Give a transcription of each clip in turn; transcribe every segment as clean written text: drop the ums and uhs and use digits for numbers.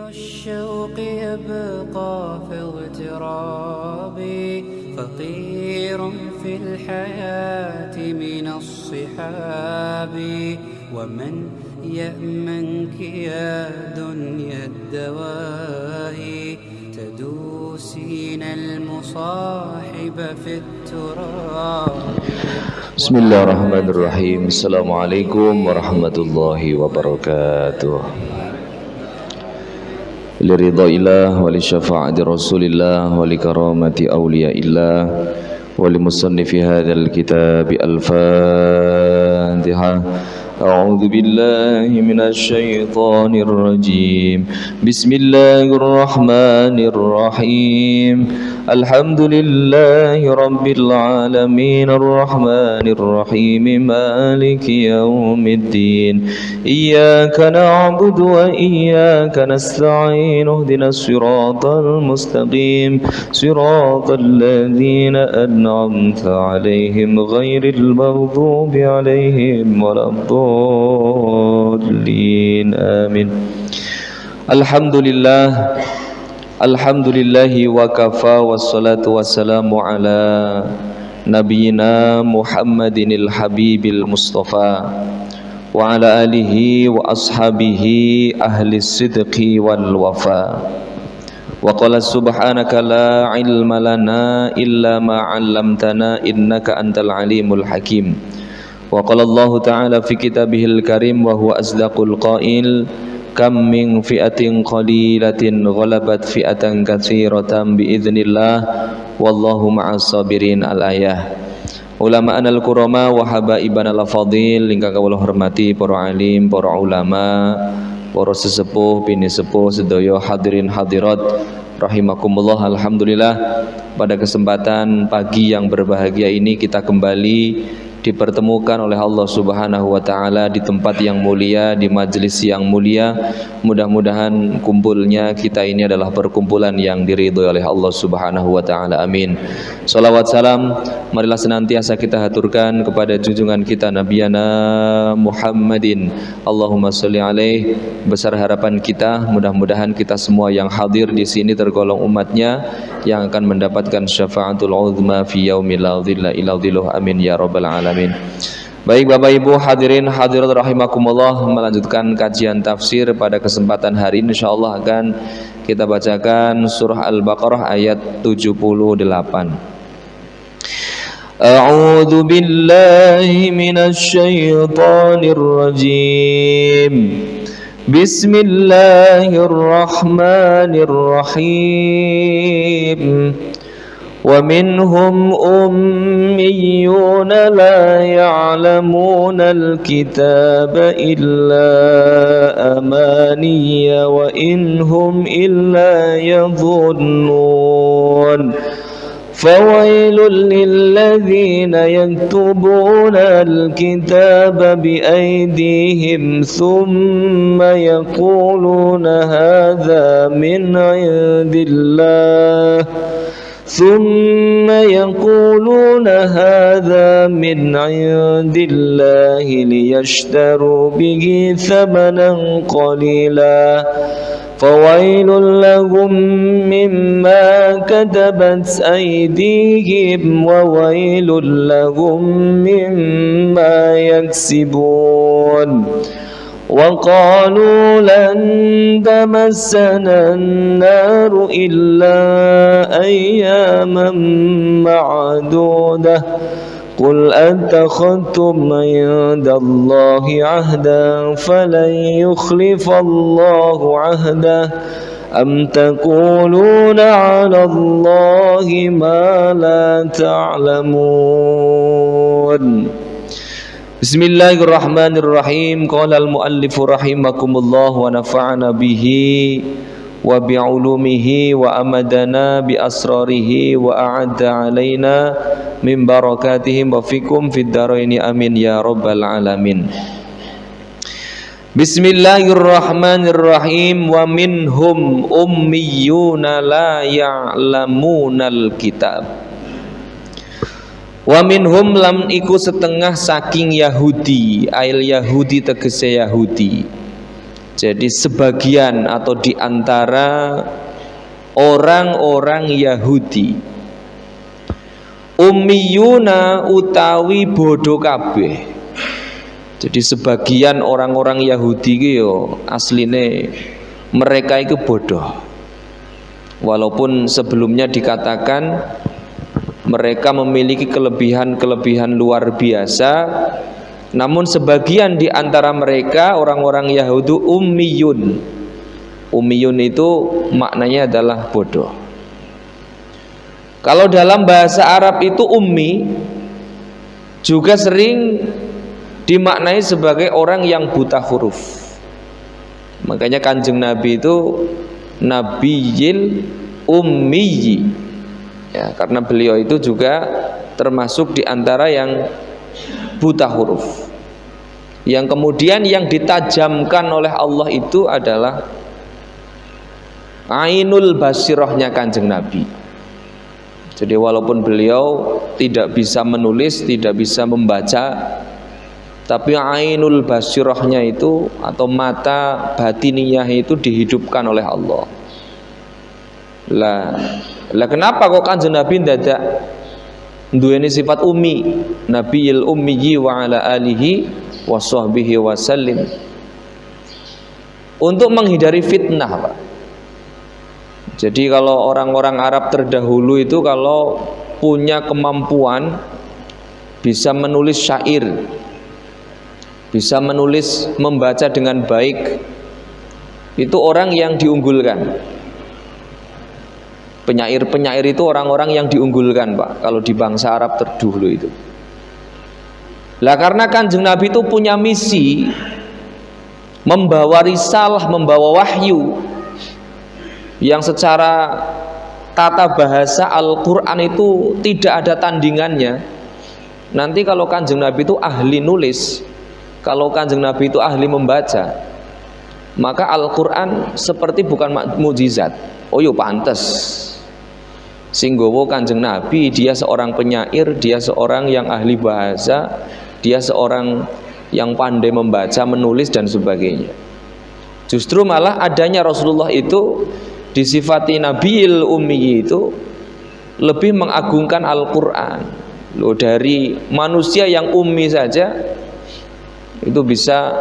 الشوق يبقى في اغترابي فقير في الحياة من الصحاب ومن يأمنك يا دنيا الدواهي تدوسين المصاحب في التراب. بسم الله الرحمن الرحيم. Assalamualaikum warahmatullahi wabarakatuh. Liridhaillah wa li syafa'ati rasulillah wa li karamati awliyaillah wa li musannifi hadzal kitabi al-Fatihah. A'udzu billahi minasy syaithanir rajim. Bismillahirrahmanirrahim. Alhamdulillahi rabbil alamin arrahmanir rahim maliki yaumiddin. Iyyaka na'budu wa iyyaka nasta'in. Ihdinas siratal mustaqim. Siratal ladzina an'amta 'alaihim ghairil maghdubi 'alaihim waladdallin. Amin. Alhamdulillahi wa kafa wassalatu wassalamu ala nabiyyina Muhammadinil habibil mustafa wa ala alihi wa ashabihi ahli sidqi wal wafa. Wa qala subhanaka la ilma lana illa ma 'allamtana innaka antal alimul hakim. Wa qala Allah ta'ala fi kitabihil karim wa huwa asdaqul qail kam min fi'atin qalilatin ghalabat fi'atan katsiratan biidznillah wallahu ma'as sabirin. Al-ayah. Ulama anal kurama wa habaiban al-fadil ingkang kawula hormati para alim, para ulama, para sesepuh, bini sepuh sedaya hadirin hadirat rahimakumullah. Alhamdulillah, pada kesempatan pagi yang berbahagia ini kita kembali dipertemukan oleh Allah Subhanahu wa taala di tempat yang mulia, di majelis yang mulia. Mudah-mudahan kumpulnya kita ini adalah perkumpulan yang diridhoi oleh Allah Subhanahu wa taala. Amin. Shalawat salam marilah senantiasa kita haturkan kepada junjungan kita Nabiyana Muhammadin. Allahumma sholli alaihi. Besar harapan kita, mudah-mudahan kita semua yang hadir di sini tergolong umatnya yang akan mendapatkan syafaatul uzma fi yaumil la dhilla illa dhilluh. Amin ya rabbal alamin. Baik Bapak Ibu hadirin hadirat rahimakumullah, melanjutkan kajian tafsir pada kesempatan hari ini insyaallah akan kita bacakan surah Al-Baqarah ayat 78. A'udzu billahi minasy syaithanir rajim. Bismillahirrahmanirrahim. ومنهم أميون لا يعلمون الكتاب إلا أماني وإن هم إلا يظنون فويل للذين يكتبون الكتاب بأيديهم ثم يقولون هذا من عند الله ليشتروا به ثمنا قليلا فويل لهم مما كتبت أيديهم وويل لهم مما يكسبون وقالوا لن تمسنا النار إلا أياما معدودة قل أتخذتم عند الله عهدا فلن يخلف الله عهده أم تقولون على الله ما لا تعلمون. Bismillahirrahmanirrahim. Qala al-muallifu rahimakumullah wa nafa'ana bihi wa bi'ulumihi wa amadana bi asrarihi wa a'adda alaina min barakatihim wa fikum fid dharaini amin ya rabbal alamin. Bismillahirrahmanirrahim. Wa minhum ummiyuna la ya'lamunal kitab. Wa minhum lam iku setengah saking Yahudi, ail Yahudi tegese Yahudi. Jadi sebagian atau di antara orang-orang Yahudi, ummiyuna utawi bodoh kabeh. Jadi sebagian orang-orang Yahudi ki yo asline mereka itu bodoh. Walaupun sebelumnya dikatakan mereka memiliki kelebihan-kelebihan luar biasa, namun sebagian di antara mereka orang-orang Yahudi ummiyun. Ummiyun itu maknanya adalah bodoh. Kalau dalam bahasa Arab itu ummi juga sering dimaknai sebagai orang yang buta huruf. Makanya Kanjeng Nabi itu Nabiyil Ummiyi, ya, karena beliau itu juga termasuk di antara yang buta huruf, yang kemudian yang ditajamkan oleh Allah itu adalah ainul basirahnya Kanjeng Nabi. Jadi walaupun beliau tidak bisa menulis, tidak bisa membaca, tapi ainul basirahnya itu atau mata batiniyah itu dihidupkan oleh Allah. Lah kenapa kok Kanjeng Nabi ndadak duweni sifat ummi, nabiyil ummiyi wa ala alihi wa sahbihi wasallim? Untuk menghindari fitnah, Pak. Jadi kalau orang-orang Arab terdahulu itu kalau punya kemampuan bisa menulis syair, bisa menulis, membaca dengan baik, itu orang yang diunggulkan. Penyair-penyair itu orang-orang yang diunggulkan, Pak, kalau di bangsa Arab terdahulu itu. Lah karena Kanjeng Nabi itu punya misi membawa risalah, membawa wahyu yang secara tata bahasa Al-Quran itu tidak ada tandingannya. Nanti kalau Kanjeng Nabi itu ahli nulis, kalau Kanjeng Nabi itu ahli membaca, maka Al-Quran seperti bukan mukjizat. Oh yo pantes singgowo Kanjeng Nabi, dia seorang penyair, dia seorang yang ahli bahasa, dia seorang yang pandai membaca, menulis dan sebagainya. Justru malah adanya Rasulullah itu disifati Nabiyil Ummi itu lebih mengagungkan Al-Quran. Loh, dari manusia yang ummi saja itu bisa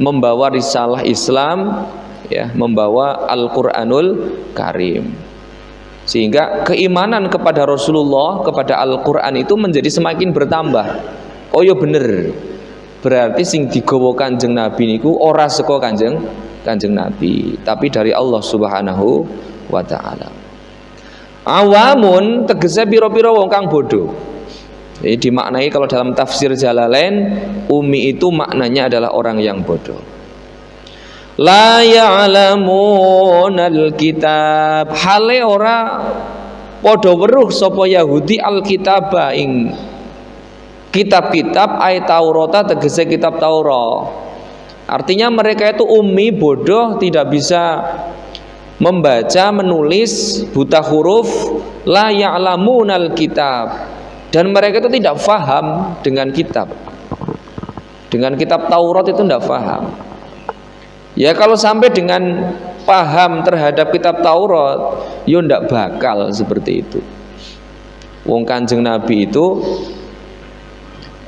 membawa risalah Islam, ya, membawa Al-Quranul Karim, sehingga keimanan kepada Rasulullah, kepada Al-Quran itu menjadi semakin bertambah. Oh ya bener, berarti sing digawa Kanjeng Nabi niku ora saka Kanjeng Nabi, tapi dari Allah Subhanahu wa ta'ala. Awamun tegese pira-pira wong kang bodoh. Jadi dimaknai kalau dalam tafsir Jalalain, ummi itu maknanya adalah orang yang bodoh. La ya'lamunal kitab, hale ora padha weruh sapa Yahudi alkitab ing kitab-kitab ay Taurata tegese kitab Taurat. Artinya mereka itu ummi, bodoh, tidak bisa membaca, menulis, buta huruf. La ya'lamunal kitab, dan mereka itu tidak faham dengan kitab Taurat itu tidak faham. Ya kalau sampai dengan paham terhadap kitab Taurat, ya tidak bakal seperti itu. Wong Kanjeng Nabi itu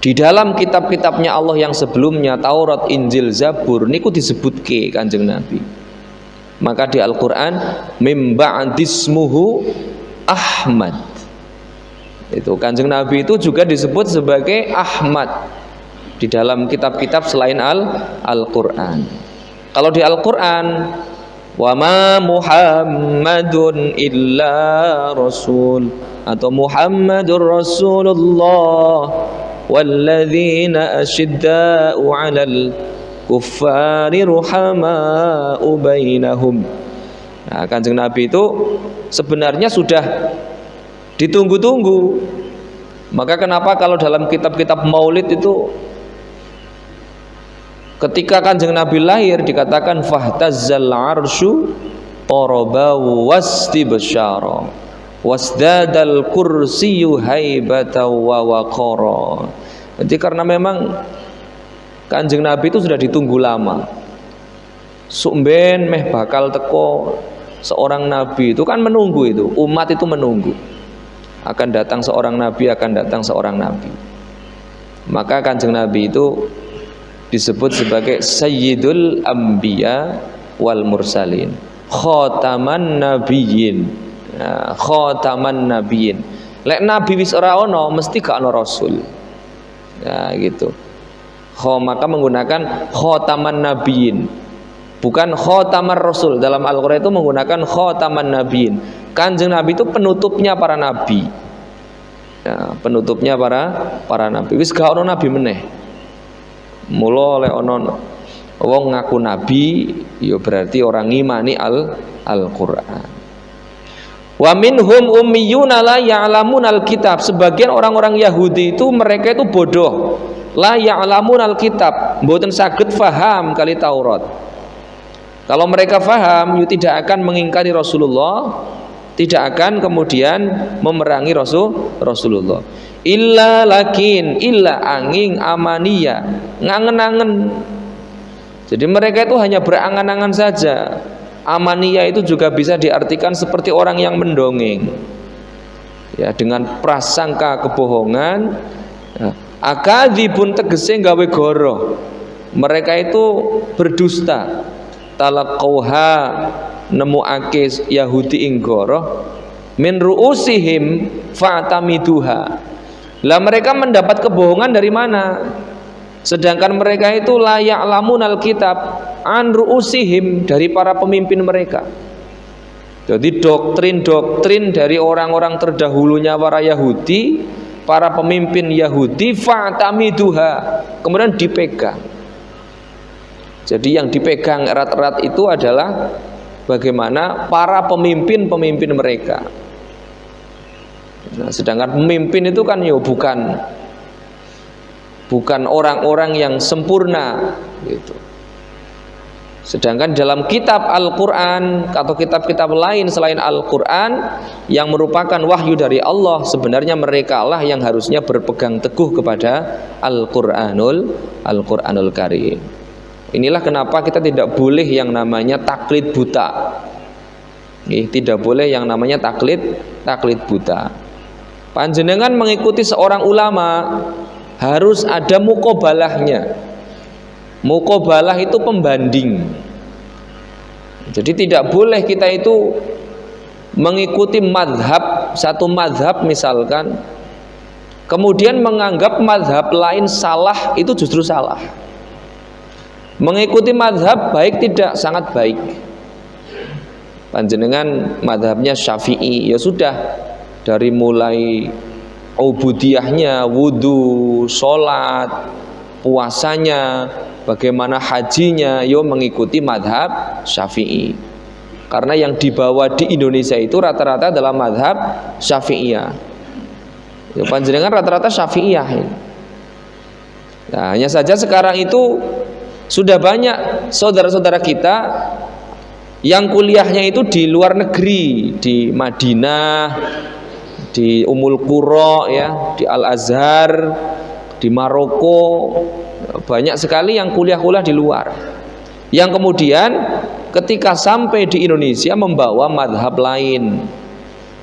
di dalam kitab-kitabnya Allah yang sebelumnya, Taurat, Injil, Zabur, niku disebutke Kanjeng Nabi. Maka di Al-Quran mim ba'dismuhu Ahmad, itu Kanjeng Nabi itu juga disebut sebagai Ahmad di dalam kitab-kitab selain Al-Quran. Kalau di Al-Quran, wa ma Muhammadun illa rasul, atau Muhammadur Rasulullah walladzina asyidda'u 'alal kuffari ruhama'u bainahum. Nah, Kanjeng Nabi itu sebenarnya sudah ditunggu-tunggu. Maka kenapa kalau dalam kitab-kitab Maulid itu ketika Kanjeng Nabi lahir dikatakan fahtazzal arsyu tarabahu wastibsyara wasdadal kursiyyu haibatan wa waqara. Jadi karena memang Kanjeng Nabi itu sudah ditunggu lama, sumben meh bakal teko seorang nabi, itu kan menunggu, itu umat itu menunggu akan datang seorang nabi, akan datang seorang nabi. Maka Kanjeng Nabi itu disebut sebagai Sayyidul Anbiya wal Mursalin, Khataman Nabiyyin. Nah, Khataman Nabiyyin. Lek nabi wis ora ono, mesti gak ono rasul. Nah, gitu. Maka menggunakan Khataman Nabiyyin, bukan Khataman Rasul. Dalam Al-Qur'an itu menggunakan Khataman Nabiyyin. Kanjeng Nabi itu penutupnya para nabi. Ya, penutupnya para nabi. Wis gak ono nabi meneh. Mula lek ono wong ngaku nabi, ya berarti orang ngimani Al-Qur'an. Wa minhum ummiyuna la ya'lamun al-kitab. Sebagian orang-orang Yahudi itu mereka itu bodoh. La ya'lamun al-kitab, mboten saged faham kali Taurat. Kalau mereka faham, ya tidak akan mengingkari Rasulullah, tidak akan kemudian memerangi Rasulullah. Illa angin amaniya, ngangen-angen. Jadi mereka itu hanya berangan-angan saja. Amaniya itu juga bisa diartikan seperti orang yang mendongeng, ya, dengan prasangka kebohongan. Ya, akadzibun tegese gawe goro. Mereka itu berdusta. Talaqauha nemuake Yahudi ing goro min ruusihim fa'tamiduha. Lah mereka mendapat kebohongan dari mana? Sedangkan mereka itu la ya'lamun alkitab an ruusihim, dari para pemimpin mereka. Jadi doktrin-doktrin dari orang-orang terdahulunya para Yahudi, para pemimpin Yahudi, fa'tamiduha, kemudian dipegang. Jadi yang dipegang erat-erat itu adalah bagaimana para pemimpin-pemimpin mereka. Nah, sedangkan pemimpin itu kan ya bukan orang-orang yang sempurna gitu. Sedangkan dalam kitab Al-Qur'an atau kitab-kitab lain selain Al-Qur'an yang merupakan wahyu dari Allah, sebenarnya mereka lah yang harusnya berpegang teguh kepada Al-Qur'anul Karim. Inilah kenapa kita tidak boleh yang namanya taklid buta. Tidak boleh yang namanya taklid buta. Panjenengan mengikuti seorang ulama harus ada muqabalahnya. Muqabalah itu pembanding. Jadi tidak boleh kita itu mengikuti madhab, satu madhab misalkan, kemudian menganggap madhab lain salah, itu justru salah. Mengikuti madhab baik tidak, sangat baik. Panjenengan madhabnya Syafi'i, ya sudah, dari mulai ubudiyahnya, wudu, sholat, puasanya, bagaimana hajinya, yo mengikuti madhab Syafi'i. Karena yang dibawa di Indonesia itu rata-rata adalah madhab Syafi'iyah. Yo, panjenengan rata-rata Syafi'iyah. Nah, hanya saja sekarang itu sudah banyak saudara-saudara kita yang kuliahnya itu di luar negeri, di Madinah, di Ummul Qura, ya, di Al-Azhar, di Maroko. Banyak sekali yang kuliah-kuliah di luar, yang kemudian ketika sampai di Indonesia membawa madhab lain.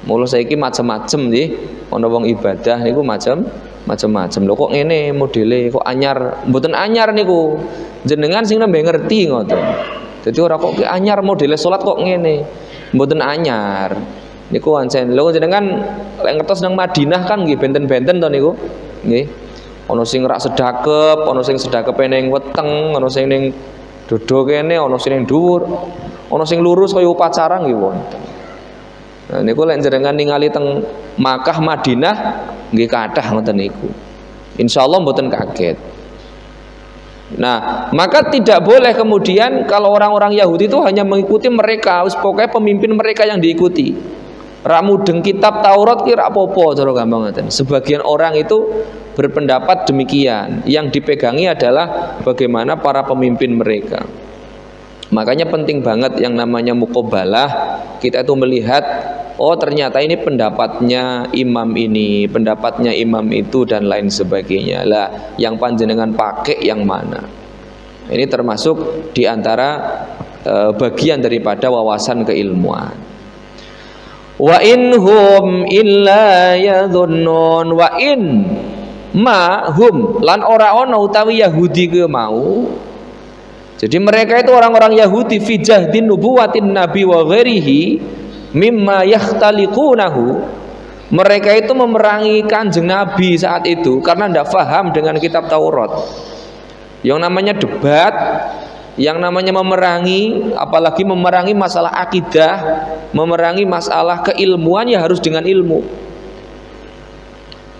Mula saiki macam-macam nggih, ana wong ibadah niku macam-macam. Lho kok ngene modele, kok anyar, mboten anyar niku. Jenengan sing nembe ngerti ngoten. Dadi ora kok anyar modele salat kok ngene. Mboten anyar. Niku ancen lho jenengan lek ngertos nang Madinah kan nggih benten-benten to niku. Nggih. Ana sing rak sedakep, ana sing sedakepe ning weteng, ana sing ning dodo kene, ana sing ning dhuwur, ana sing lurus kaya upacara nggih wonten. Nah niku lek jenengan ningali teng Makkah Madinah nggih kathah ngoten niku. Insyaallah mboten kaget. Nah, maka tidak boleh kemudian kalau orang-orang Yahudi itu hanya mengikuti mereka, pokoknya pemimpin mereka yang diikuti. Rak mudeng kitab Taurat ki rak apa-apa cara gampang ngoten. Sebagian orang itu berpendapat demikian. Yang dipegangi adalah bagaimana para pemimpin mereka. Makanya penting banget yang namanya muqabalah. Kita itu melihat, oh ternyata ini pendapatnya imam ini, pendapatnya imam itu, dan lain sebagainya. Lah, yang panjenengan pakai yang mana? Ini termasuk diantara bagian daripada wawasan keilmuan. Wa inhum illa yadhunnun, wa in ma hum lan ora ana utawi Yahudi ke mau. Jadi mereka itu orang-orang Yahudi fi jahdin nubuwatin nabi wa ghairihi mimma yakhtaliqunahu. Mereka itu memerangi kanjeng Nabi saat itu karena tidak paham dengan kitab Taurat. Yang namanya debat, yang namanya memerangi, apalagi memerangi masalah akidah, memerangi masalah keilmuan ya harus dengan ilmu.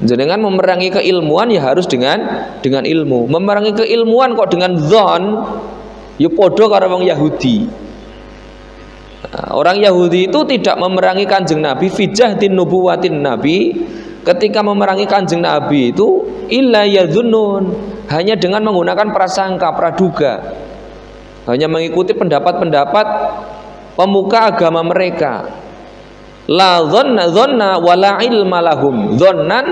Dengan memerangi keilmuan ya harus dengan ilmu. Memerangi keilmuan kok dengan dzon, ya podo karo wong Yahudi. Nah, orang Yahudi itu tidak memerangi kanjeng Nabi fi jahdin nubuwatin nabi. Ketika memerangi kanjeng Nabi itu illa yadhunnun, hanya dengan menggunakan prasangka, praduga, hanya mengikuti pendapat-pendapat pemuka agama mereka. La dhanna wala ilma lahum. Dhannan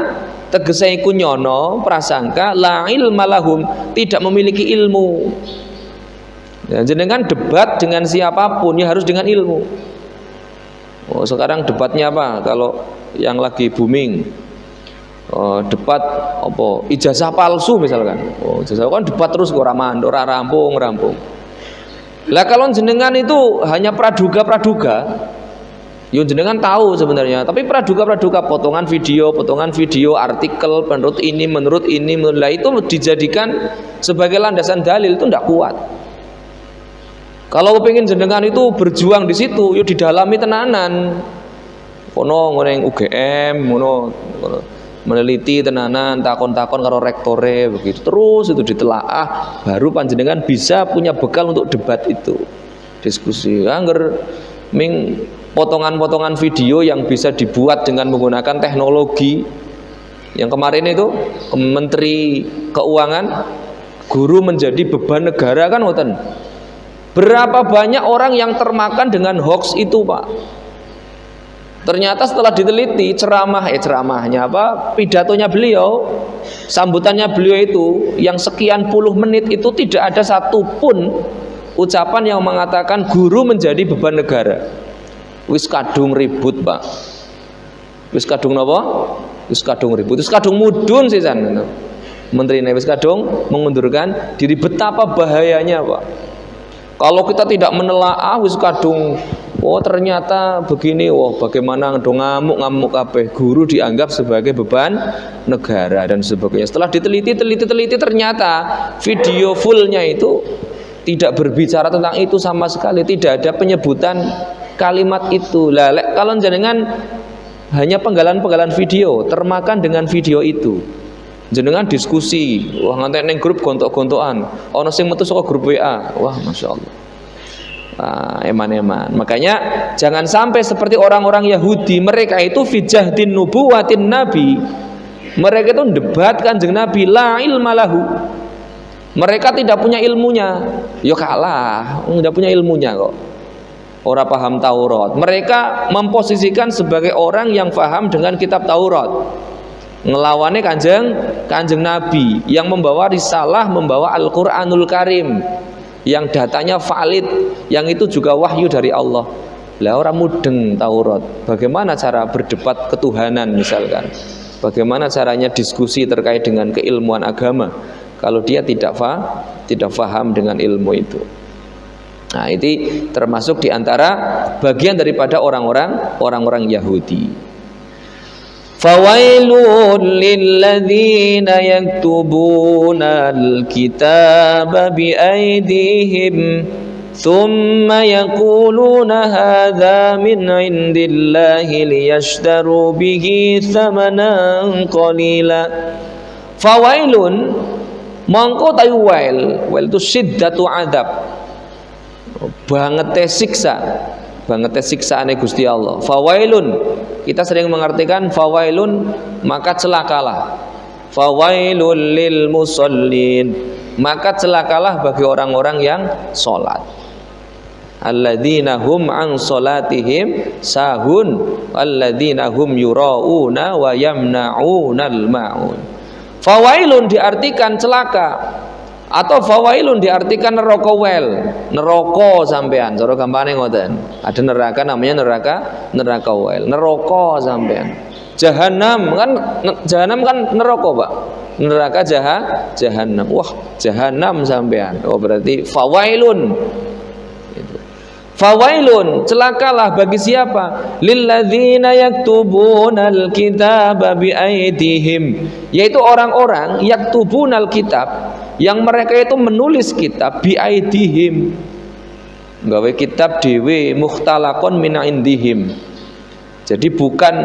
tegese iku nyono, prasangka, la ilma lahum, tidak memiliki ilmu. Ya, jenengan debat dengan siapapun ya harus dengan ilmu. Oh, sekarang debatnya apa? Kalau yang lagi booming, debat apa? Ijazah palsu misalkan. Oh, ijazah kan debat terus kok ora rampung. Lah kalau jenengan itu hanya praduga, yo jenengan tahu sebenarnya, tapi praduga potongan video, artikel menurut ini, lah itu dijadikan sebagai landasan dalil itu tidak kuat. Kalau pengen jenengan itu berjuang di situ, yo didalami tenanan. Kono ngene UGM, ngono meneliti tenanan, takon-takon karo rektore begitu. Terus itu ditelaah, baru panjenengan bisa punya bekal untuk debat itu. Diskusi. Angger ming potongan-potongan video yang bisa dibuat dengan menggunakan teknologi. Yang kemarin itu Menteri Keuangan, guru menjadi beban negara kan ngoten. Berapa banyak orang yang termakan dengan hoax itu, Pak? Ternyata setelah diteliti ceramahnya apa? Pidatonya beliau, sambutannya beliau itu yang sekian puluh menit itu tidak ada satupun ucapan yang mengatakan guru menjadi beban negara. Wis kadung ribut, Pak. Wis kadung napa? Wis kadung ribut. Wis kadung mudun sisan. Menteri wis kadung mengundurkan diri. Betapa bahayanya, Pak. Kalau kita tidak menelaah wis kadung, oh ternyata begini, bagaimana dong ngamuk kabeh, guru dianggap sebagai beban negara dan sebagainya. Setelah diteliti ternyata video fullnya itu tidak berbicara tentang itu sama sekali, tidak ada penyebutan kalimat itu. Lah kalau jenengan hanya penggalan video, termakan dengan video itu. Jenengan diskusi, wah ngantek neng grup gontok-gontokan, ono sing metu saka grup WA, wah masya Allah, eman-eman. Makanya jangan sampai seperti orang-orang Yahudi, mereka itu fi jahdin nubuwatin nabi, mereka itu debat kanjeng Nabi, la ilma lahu, mereka tidak punya ilmunya, yo kalah, tidak punya ilmunya kok, orang paham Taurat. Mereka memposisikan sebagai orang yang paham dengan kitab Taurat, ngelawannya kanjeng Nabi yang membawa risalah, membawa Al-Quranul Karim yang datanya valid, yang itu juga wahyu dari Allah. Lah orang mudeng Taurat, bagaimana cara berdebat ketuhanan misalkan, bagaimana caranya diskusi terkait dengan keilmuan agama kalau dia tidak faham dengan ilmu itu. Nah, itu termasuk diantara bagian daripada orang-orang Yahudi. Fawailun lilladzina yaktubuna alkitaba biaydihim thumma yaquluna hadza min indillahi liyashtaru bihi thamanan qalila. Fawailun mongko tayu wail itu syiddatu adab, bangete siksa, bangete siksaane Gusti Allah. Fawailun, kita sering mengartikan fawailun maka celakalah. Fawailul lil musallin, maka celakalah bagi orang-orang yang sholat. Alladzina hum an sholatihim sahun alladzina hum yura'una wa yamna'unal ma'un. Fawailun diartikan celaka. Atau fawailun diartikan neraka wel, neraka sampean, cara gampangane ngoten. Ada neraka namanya neraka wel, neraka sampean. Jahanam kan neraka, Pak. Neraka jahanam. Wah, jahanam sampean. Oh, berarti fawailun. Fawailun, celakalah bagi siapa? Lilladzina yaktubunal kitaba biaidihim, yaitu orang-orang yaktubunal kitab, yang mereka itu menulis kitab biaidihim, gawe kitab dewe mukhtalaqon min indihim. Jadi bukan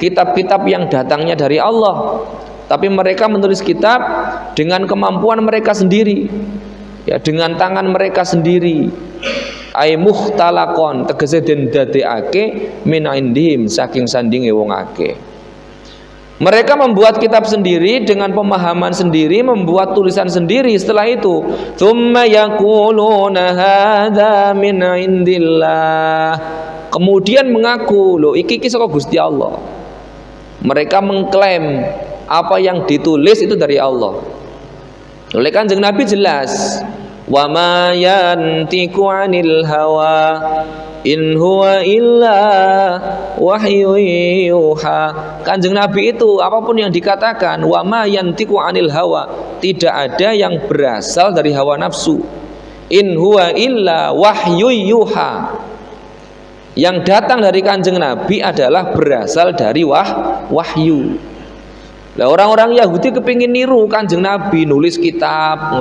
kitab-kitab yang datangnya dari Allah, tapi mereka menulis kitab dengan kemampuan mereka sendiri, ya, dengan tangan mereka sendiri. Ai mukhtalaqon, tegese den dadekake min indihim, saking sandinge wong akeh. Mereka membuat kitab sendiri dengan pemahaman sendiri, membuat tulisan sendiri. Setelah itu, tsumma yaquluna hadza min indillah, kemudian mengaku, loh iki saka Gusti Allah. Mereka mengklaim apa yang ditulis itu dari Allah. Oleh Kanjeng Nabi jelas, wa ma yantiqu 'anil hawa in huwa illa wahyu yuha. Kanjeng Nabi itu apapun yang dikatakan, wa ma yantiqu 'anil hawa, tidak ada yang berasal dari hawa nafsu. In huwa illa wahyu yuha, yang datang dari Kanjeng Nabi adalah berasal dari wahyu. Lah orang-orang Yahudi kepingin niru Kanjeng Nabi, nulis kitab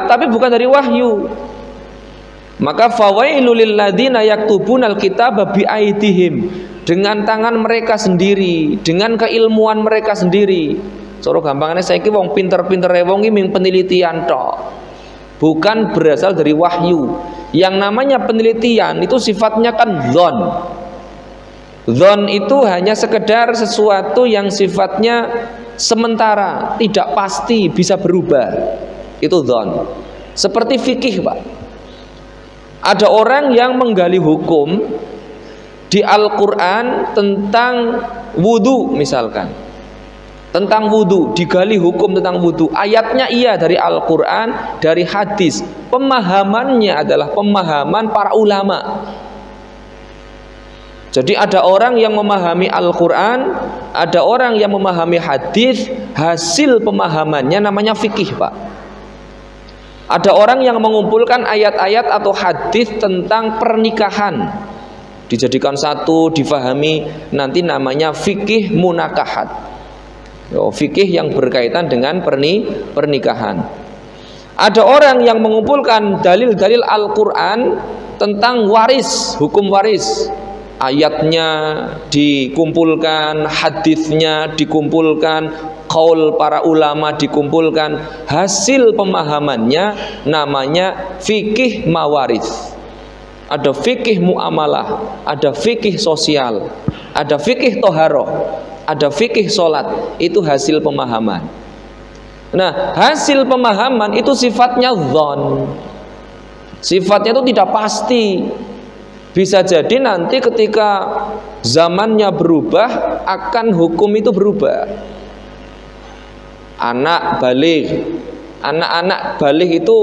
tapi bukan dari wahyu. Maka fawailul lil ladzina yaktubunal kitaba biaidihim, dengan tangan mereka sendiri, dengan keilmuan mereka sendiri. Cara gampangane saiki wong pinter-pintere wong iki ming penelitian tok, bukan berasal dari wahyu. Yang namanya penelitian itu sifatnya kan dzon. Dzon itu hanya sekedar sesuatu yang sifatnya sementara, tidak pasti, bisa berubah. Itu dzon. Seperti fikih, Pak. Ada orang yang menggali hukum di Al-Quran tentang wudu misalkan, tentang wudu, digali hukum tentang wudu. Ayatnya iya dari Al-Quran, dari hadis. Pemahamannya adalah pemahaman para ulama. Jadi ada orang yang memahami Al-Quran, ada orang yang memahami hadis. Hasil pemahamannya namanya fikih, Pak. Ada orang yang mengumpulkan ayat-ayat atau hadis tentang pernikahan, dijadikan satu, difahami, nanti namanya fikih munakahat. Fikih yang berkaitan dengan pernikahan. Ada orang yang mengumpulkan dalil-dalil Al-Quran tentang waris, hukum waris. Ayatnya dikumpulkan, hadisnya dikumpulkan, qaul para ulama dikumpulkan. Hasil pemahamannya namanya fikih mawaris. Ada fikih muamalah, ada fikih sosial, ada fikih toharoh, ada fikih sholat. Itu hasil pemahaman. Nah, hasil pemahaman itu sifatnya dzon. Sifatnya itu tidak pasti. Bisa jadi nanti ketika zamannya berubah, akan hukum itu berubah. Anak balik, anak-anak balik itu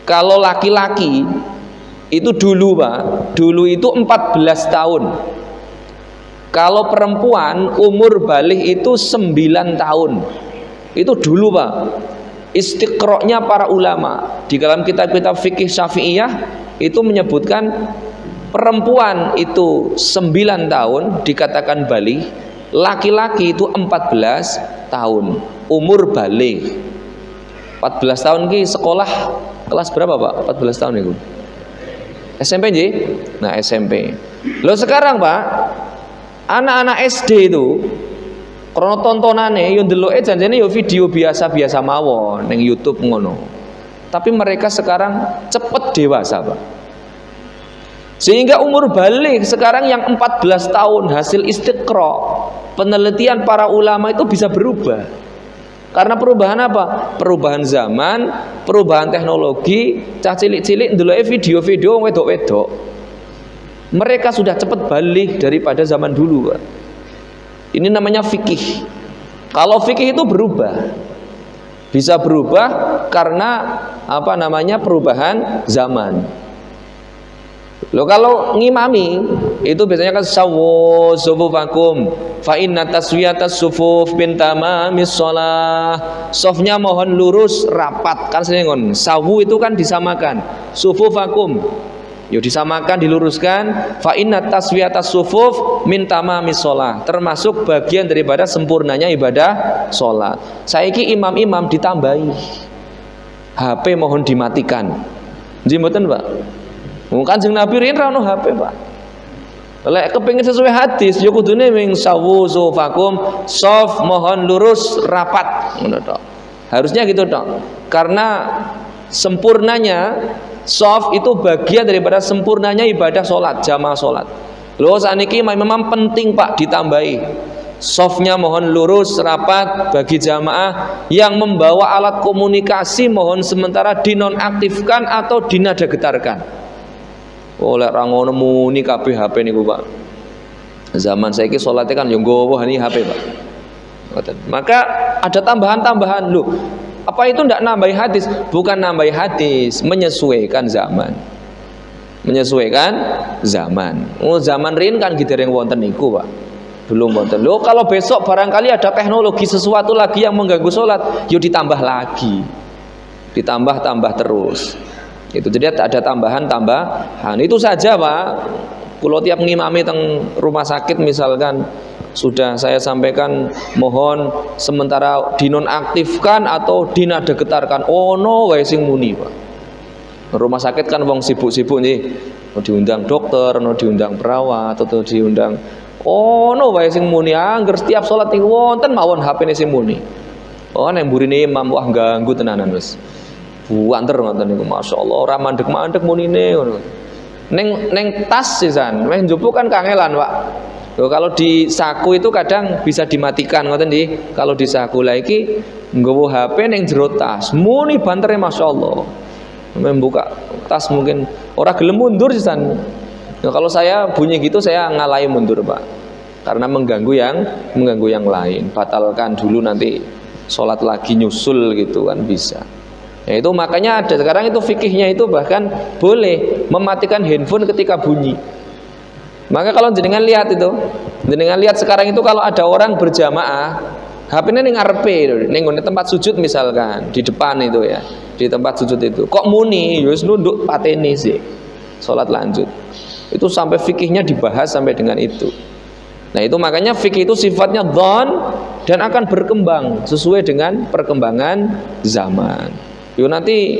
kalau laki-laki itu dulu, Pak, dulu itu 14 tahun. Kalau perempuan umur balik itu 9 tahun. Itu dulu, Pak. Istiqra'nya para ulama di dalam kitab-kitab fikih Syafi'iyah itu menyebutkan perempuan itu 9 tahun dikatakan balik, laki-laki itu 14 tahun umur balik. 14 tahun ki sekolah kelas berapa, Pak? 14 tahun itu SMP nggih? Nah, SMP. Loh sekarang, Pak, anak-anak SD itu krono tontonane yo ndeloke janjane yo video biasa-biasa mawon ning YouTube ngono. Tapi mereka sekarang cepet dewasa, Pak. Sehingga umur balik sekarang yang 14 tahun hasil istiqra, penelitian para ulama itu bisa berubah. Karena perubahan apa? Perubahan zaman, perubahan teknologi. Cah cilik-cilik ndeloke video-video wedok-wedok. Mereka sudah cepat balik daripada zaman dulu, Pak. Ini namanya fikih. Kalau fikih itu berubah. Bisa berubah karena apa namanya perubahan zaman. Loh kalau ngimami itu biasanya kan sawwu sufufakum fa inna taswiyatas sufuf bin tamamis shalah. Sofnya mohon lurus rapat kan sering ngon. Sawu itu kan disamakan. Sufufakum yo disamakan diluruskan fa inna taswiyatas sufuf min tamamis shalah. Termasuk bagian daripada sempurnanya ibadah salat. Saiki imam-imam ditambahi. HP mohon dimatikan. Nggih mboten, Pak? Kanjeng Nabi riyen ra ono HP, Pak. Lek kepengin sesuai hadis ya kudune ming sawu sufakum, sof mohon lurus rapat ngono tok. Harusnya gitu tok. Karena sempurnanya sof itu bagian daripada sempurnanya ibadah salat, jamaah salat. Lho saniki memang penting, Pak, ditambahi. Sofnya mohon lurus rapat bagi jamaah yang membawa alat komunikasi mohon sementara dinonaktifkan atau dinada getarkan. Oleh orang ngono muni kabeh HP niku, Pak. Zaman saiki salate kan yo nggowo hani HP, Pak. Maka ada tambahan-tambahan. Loh, apa itu ndak nambahi hadis? Bukan nambahi hadis, menyesuaikan zaman. Menyesuaikan zaman. Oh, zaman riyen kan gidereng wonten niku, Pak. Belum wonten. Loh, kalau besok barangkali ada teknologi sesuatu lagi yang mengganggu salat, yo ditambah lagi. Ditambah-tambah terus. Itu jadi ada tambahan-tambahan. Itu saja, Pak. Kalau tiap ngimami teng rumah sakit misalkan sudah saya sampaikan mohon sementara dinonaktifkan atau dinada getarkan. Ono wae sing muni, Pak. Rumah sakit kan wong sibuk-sibuk nih. Mau diundang dokter, mau diundang perawat atau diundang ono wae sing muni. Angger setiap salat niku wonten mawon HP-ne sing muni. Oh nek mburine imam wah ganggu tenanan wis. Buanter ngoten niku masyaallah ora mandeg-mandeg munine ngono. Neng tas sisan, meh njupuk kan kangelan, Pak. Loh, kalau di saku itu kadang bisa dimatikan ngoten nggih. Kalau di saku lah iki nggowo HP ning jero tas. Muni bantere masyaallah. Membuka tas mungkin ora gelem mundur sisan. Nah, kalau saya bunyi gitu saya ngalahi mundur, Pak. Karena mengganggu yang lain. Batalkan dulu nanti sholat lagi nyusul gitu kan bisa. Ya itu makanya ada sekarang itu fikihnya itu bahkan boleh mematikan handphone ketika bunyi. Maka kalau jenengan lihat sekarang itu kalau ada orang berjamaah, HP-nya ning ngarepe ning tempat sujud misalkan, di depan itu ya, di tempat sujud itu. Kok muni? Wis nunduk pateni sih. Salat lanjut. Itu sampai fikihnya dibahas sampai dengan itu. Nah, itu makanya fikih itu sifatnya dhon dan akan berkembang sesuai dengan perkembangan zaman. Yo nanti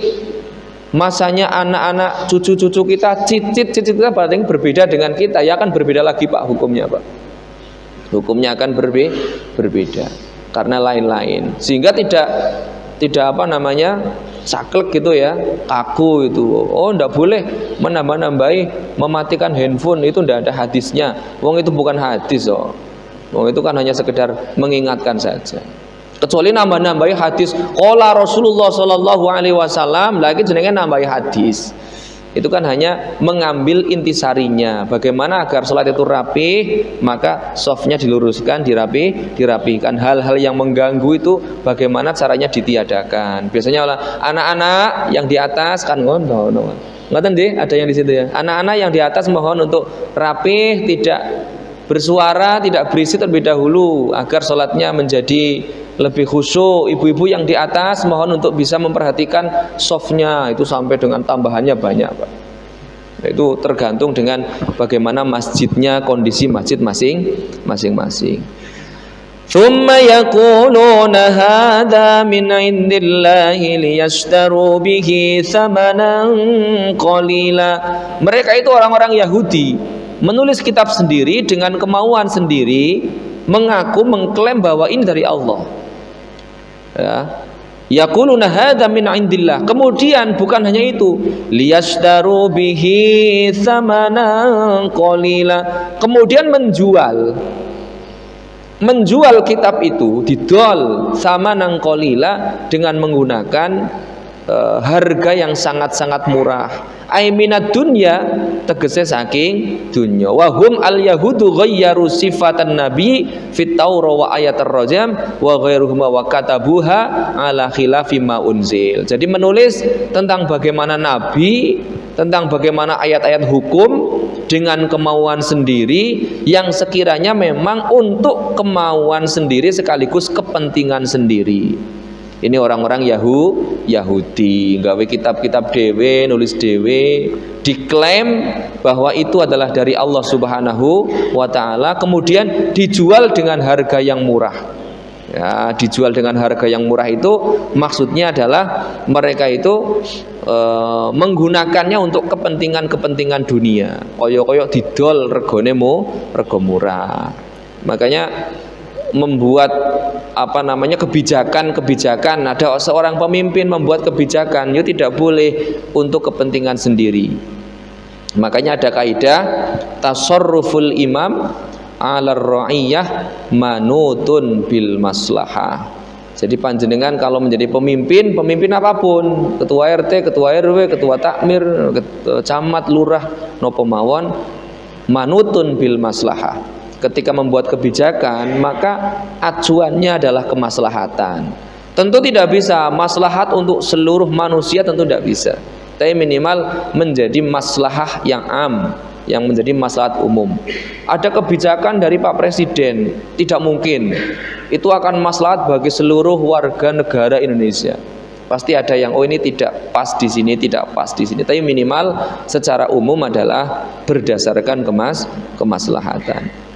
masanya anak-anak cucu-cucu kita cicit kita paling berbeda dengan kita, ya akan berbeda lagi, Pak, hukumnya, Pak. Hukumnya akan berbeda karena lain-lain. Sehingga tidak apa namanya? Saklek gitu ya, kaku itu. Oh, ndak boleh menambah-nambahi mematikan handphone, itu ndak ada hadisnya. Wong itu bukan hadis, oh. Wong itu kan hanya sekedar mengingatkan saja. Kecuali nambah-nambahi hadis qala Rasulullah sallallahu alaihi wasallam, lagi jenenge nambahi hadis. Itu kan hanya mengambil intisarinya. Bagaimana agar salat itu rapi, maka softnya diluruskan, dirapihkan. Hal-hal yang mengganggu itu bagaimana caranya ditiadakan. Biasanya anak-anak yang di atas kan ngono. Ngoten nggih, ada yang di situ ya. Anak-anak yang di atas mohon untuk rapih, tidak bersuara, tidak berisik terlebih dahulu agar salatnya menjadi lebih khusyuk. Ibu-ibu yang di atas mohon untuk bisa memperhatikan softnya itu sampai dengan tambahannya banyak, Pak. Itu tergantung dengan bagaimana masjidnya, kondisi masjid masing-masing. Tsumma yaquluna hadza min indillahi liyashtaru bihi thamanan qalila. Mereka itu orang-orang Yahudi menulis kitab sendiri dengan kemauan sendiri, mengaku mengklaim bahwa ini dari Allah. Ya. Yaquluna hadza min indillah. Kemudian bukan hanya itu, liyashtaru bihi thamanan qalila. Kemudian menjual kitab itu didol thamanan qalila dengan menggunakan harga yang sangat-sangat murah. ai minad dunya tegese saking dunya. Wa hum al yahudu ghayyaru sifatan nabi fit taurah wa ayatir rajam wa ghairuhuma wa katabuha ala khilafi ma unzil. Jadi menulis tentang bagaimana nabi, tentang bagaimana ayat-ayat hukum dengan kemauan sendiri yang sekiranya memang untuk kemauan sendiri sekaligus kepentingan sendiri. Ini orang-orang Yahudi nggawe kitab-kitab dewe, nulis dewe, diklaim bahwa itu adalah dari Allah Subhanahu wa taala, kemudian dijual dengan harga yang murah. Ya, dijual dengan harga yang murah itu maksudnya adalah mereka itu menggunakannya untuk kepentingan-kepentingan dunia. Koyo-koyo didol regane rego murah. Makanya membuat kebijakan, ada seorang pemimpin membuat kebijakan itu tidak boleh untuk kepentingan sendiri. Makanya ada kaidah tasarruful imam 'alar ra'iyah manutun bil maslahah. Jadi panjenengan kalau menjadi pemimpin apapun, ketua RT, ketua RW, ketua takmir, camat, lurah, napa mawon, manutun bil maslahah. Ketika membuat kebijakan, maka acuannya adalah kemaslahatan. Tentu tidak bisa maslahat untuk seluruh manusia, tentu tidak bisa. Tapi minimal menjadi maslahah yang am, yang menjadi maslahat umum. Ada kebijakan dari Pak Presiden, tidak mungkin itu akan maslahat bagi seluruh warga negara Indonesia. Pasti ada yang ini tidak pas di sini, tidak pas di sini. Tapi minimal secara umum adalah berdasarkan kemaslahatan.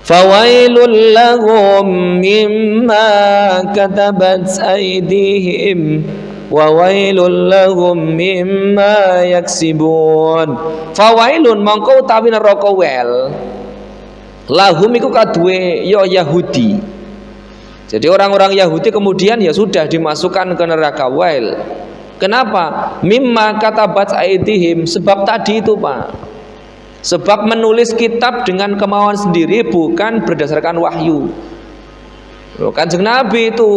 Fawailul lahum mimma katabat aydihim wa wailul lahum mimma yaksibun. Fawailun mongko utawi neraka wel lahum iku kaduwe ya Yahudi. Jadi orang-orang Yahudi kemudian ya sudah dimasukkan ke neraka wail. Kenapa? Mimma katabat aydihim, sebab tadi itu Pak, sebab menulis kitab dengan kemauan sendiri bukan berdasarkan wahyu. Kanjeng Nabi itu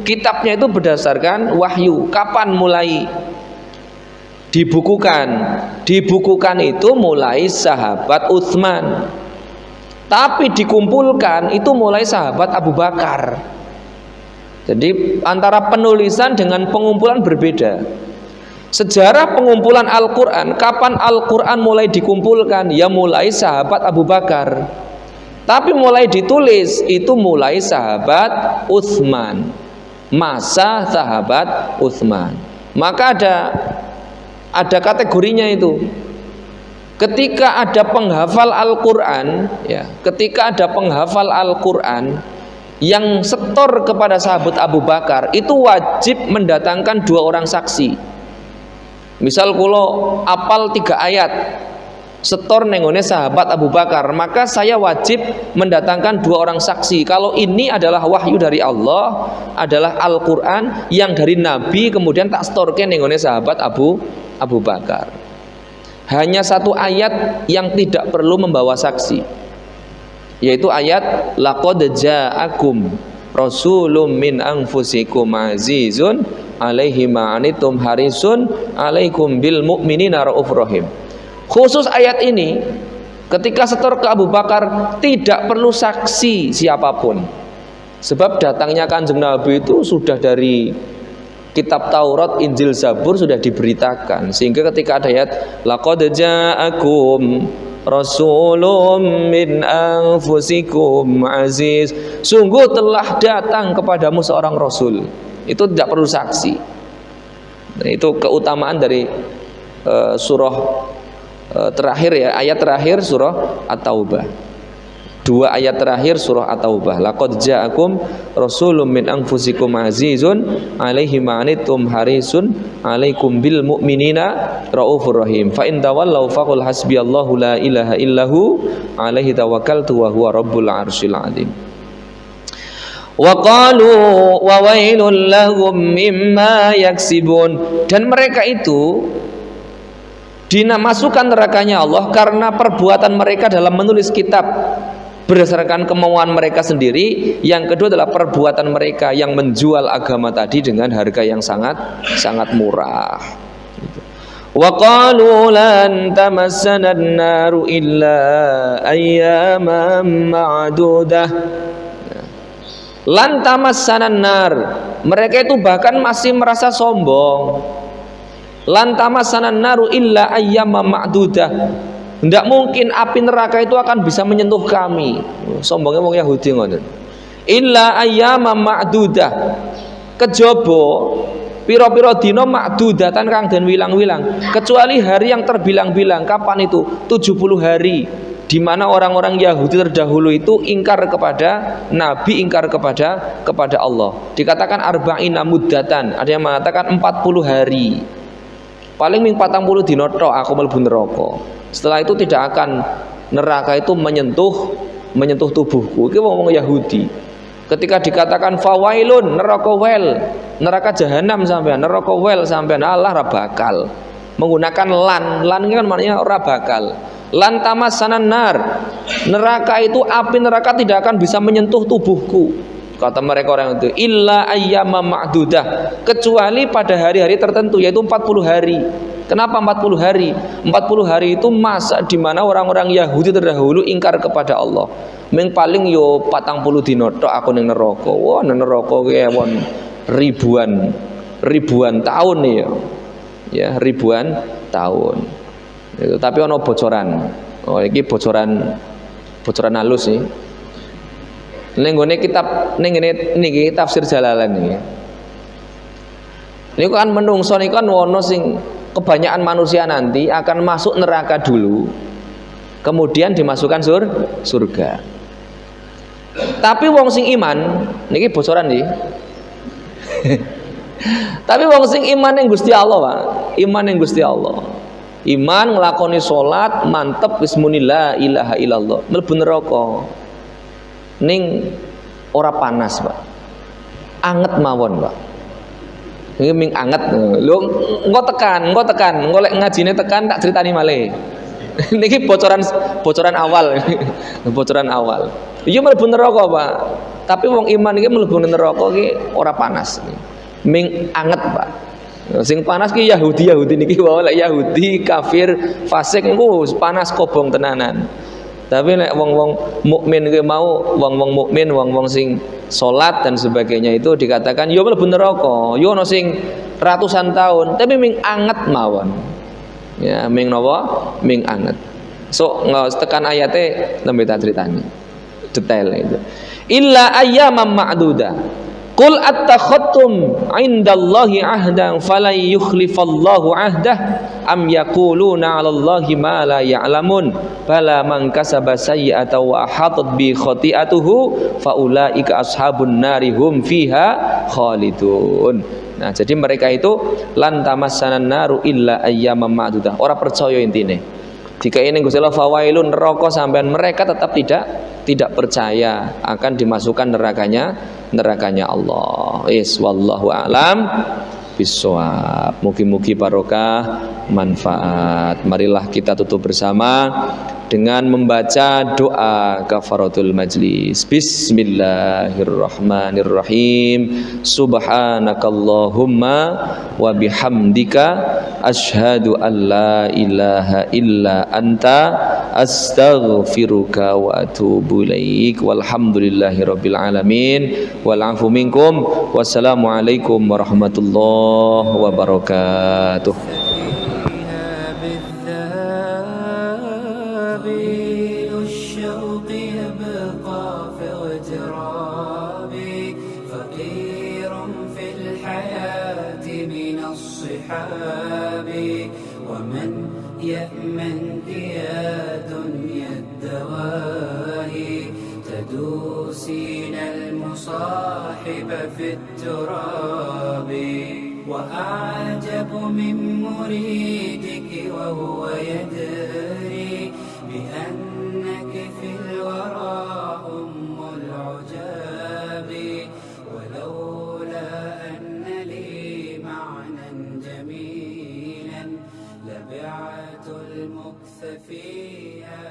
kitabnya itu berdasarkan wahyu. Kapan mulai dibukukan? Dibukukan itu mulai sahabat Utsman. Tapi dikumpulkan itu mulai sahabat Abu Bakar. Jadi antara penulisan dengan pengumpulan berbeda. Sejarah pengumpulan Al-Quran, kapan Al-Quran mulai dikumpulkan? Ya mulai sahabat Abu Bakar. Tapi mulai ditulis itu mulai sahabat Utsman, masa sahabat Utsman. Maka ada kategorinya itu. Ketika ada penghafal Al-Quran, ya, ketika ada penghafal Al-Quran yang setor kepada sahabat Abu Bakar, itu wajib mendatangkan 2 orang saksi. Misal kulo apal 3 ayat setor nengone sahabat Abu Bakar, maka saya wajib mendatangkan 2 orang saksi kalau ini adalah wahyu dari Allah, adalah Al-Quran yang dari Nabi kemudian tak setorke nengone sahabat Abu Bakar. Hanya 1 ayat yang tidak perlu membawa saksi, yaitu ayat laqad ja'akum rasulun min anfusikum azizun alaihi ma'anitum harisun alaikum bil mu'minina raufur rahim. Khusus ayat ini ketika setor ke Abu Bakar tidak perlu saksi siapapun, sebab datangnya Kanjeng Nabi itu sudah dari kitab Taurat, Injil, Zabur sudah diberitakan, sehingga ketika ada ayat laqad ja'akum rasulun min anfusikum aziz, sungguh telah datang kepadamu seorang rasul, itu tidak perlu saksi. Nah, itu keutamaan dari surah terakhir ya, ayat terakhir surah At-Taubah. 2 ayat terakhir surah At-Taubah. Laqad ja'akum rasulun min anfusikum azizun alaihi ma'anitum harisun alaikum bil mu'minina raufur rahim. Fa in tawallaw faqul hasbiyallahu la ilaha illahu alaihi tawakkaltu wa huwa rabbul arsyil azim. Wa qalu wa wailul lahum mimma yaksibun. Dan mereka itu dimasukkan nerakanya Allah karena perbuatan mereka dalam menulis kitab berdasarkan kemauan mereka sendiri. Yang kedua adalah perbuatan mereka yang menjual agama tadi dengan harga yang sangat murah. Wa qalu lan tamassana an-naru illa ayyaman ma'dudah. Lan tamassana an-nar, mereka itu bahkan masih merasa sombong. Lan tamassana an-naru illa ayyaman ma'dudah. Tidak mungkin api neraka itu akan bisa menyentuh kami. Sombongnya wong Yahudi ngoten. Illa ayyamam ma'dudah. Kejaba pira-pira dina ma'dudatan kang den wilang-wilang, kecuali hari yang terbilang-bilang. Kapan itu? 70 hari, di mana orang-orang Yahudi terdahulu itu ingkar kepada Nabi, ingkar kepada Allah. Dikatakan arba'ina muddatan, ada yang mengatakan 40 hari. Paling ming 40 dina tok aku mlebu neraka. Setelah itu tidak akan neraka itu menyentuh tubuhku. Iki wong Yahudi. Ketika dikatakan fawailun, neraka wel, neraka jahanam sampean, neraka wel sampean, Allah ora bakal. Menggunakan lan ini kan maknanya ora bakal. Lan tamassanan nar, neraka itu, api neraka tidak akan bisa menyentuh tubuhku, kata mereka orang itu, illa ayyama ma'dudah, kecuali pada hari-hari tertentu, yaitu 40 hari. Kenapa 40 hari? 40 hari itu masa di mana orang-orang Yahudi terdahulu ingkar kepada Allah. Ming paling yo 40 dina tok aku ning neraka. Wah, ning neraka ki ewon ribuan tahun ya. Ya, ribuan tahun. Itu, tapi ono bocoran. Oh, iki bocoran halus nih. Ning gone kitab niki tafsir Jalalain iki. Niku kan menungso niku kan ono sing kebanyakan manusia nanti akan masuk neraka dulu, kemudian dimasukkan surga. Tapi wong sing iman, niki bocoran nih. Tapi wong sing iman yang Gusti Allah, Pak. Iman yang Gusti Allah. Iman nglakoni salat, mantep wis muni la ilaha illallah, mlebu neraka. Ning ora panas, Pak. Anget mawon, Pak. Ini ming anget lho, engko tekan, engko lek ngajine tekan tak critani malih. Niki bocoran awal. Bocoran awal. Iya mlebu neraka, Pak. Tapi wong iman iki mlebu neraka iki ora panas. Ming anget, Pak. Sing panas ki Yahudi niki wae, lek Yahudi kafir fasik niku panas kobong tenanan. Tapi nek wong-wong mukmin ki mau, wong-wong mukmin, wong-wong sing salat dan sebagainya itu dikatakan yo mlebu neraka, yo ono sing ratusan tahun, tapi ming anget mawon. Ya, ming napa? Ming anget. So, tekan ayate nembe tak critani. Detail itu. Illa ayyaman ma'dudah. Qul attakhadtum 'indallahi 'ahdan falan yukhlifallahu 'ahdah am yaquluna 'alallahi ma la ya'lamun bala man kasaba sayyi'atan wa ahatat bi khati'atuhu faulaika ashabun nari hum fiha khalidun. Nah, jadi mereka itu lan tamassanan naru illa ayyaman ma'dudah. Ora percaya intine. Jika ini Gusti Allah fawailun neraka sampean, mereka tetap tidak percaya akan dimasukkan nerakanya Allah. Wallahu a'lam bishawab. Mugi-mugi barokah, manfaat. Marilah kita tutup bersama dengan membaca doa kafaratul majlis. Bismillahirrahmanirrahim. Subhanakallahumma wa bihamdika asyhadu an la ilaha illa anta astaghfiruka wa atubu ilaik. Walhamdulillahirabbil alamin. Wal afu minkum. Wassalamualaikum warahmatullahi wabarakatuh. ومن يأمنك يا دنيا الدواهي تدوسين المصاحب في التراب وأعجب من مريدك وهو يدري بأنك في الورى أم العجاب ولولا أن لي معنى جميلا لبعت المكث فيها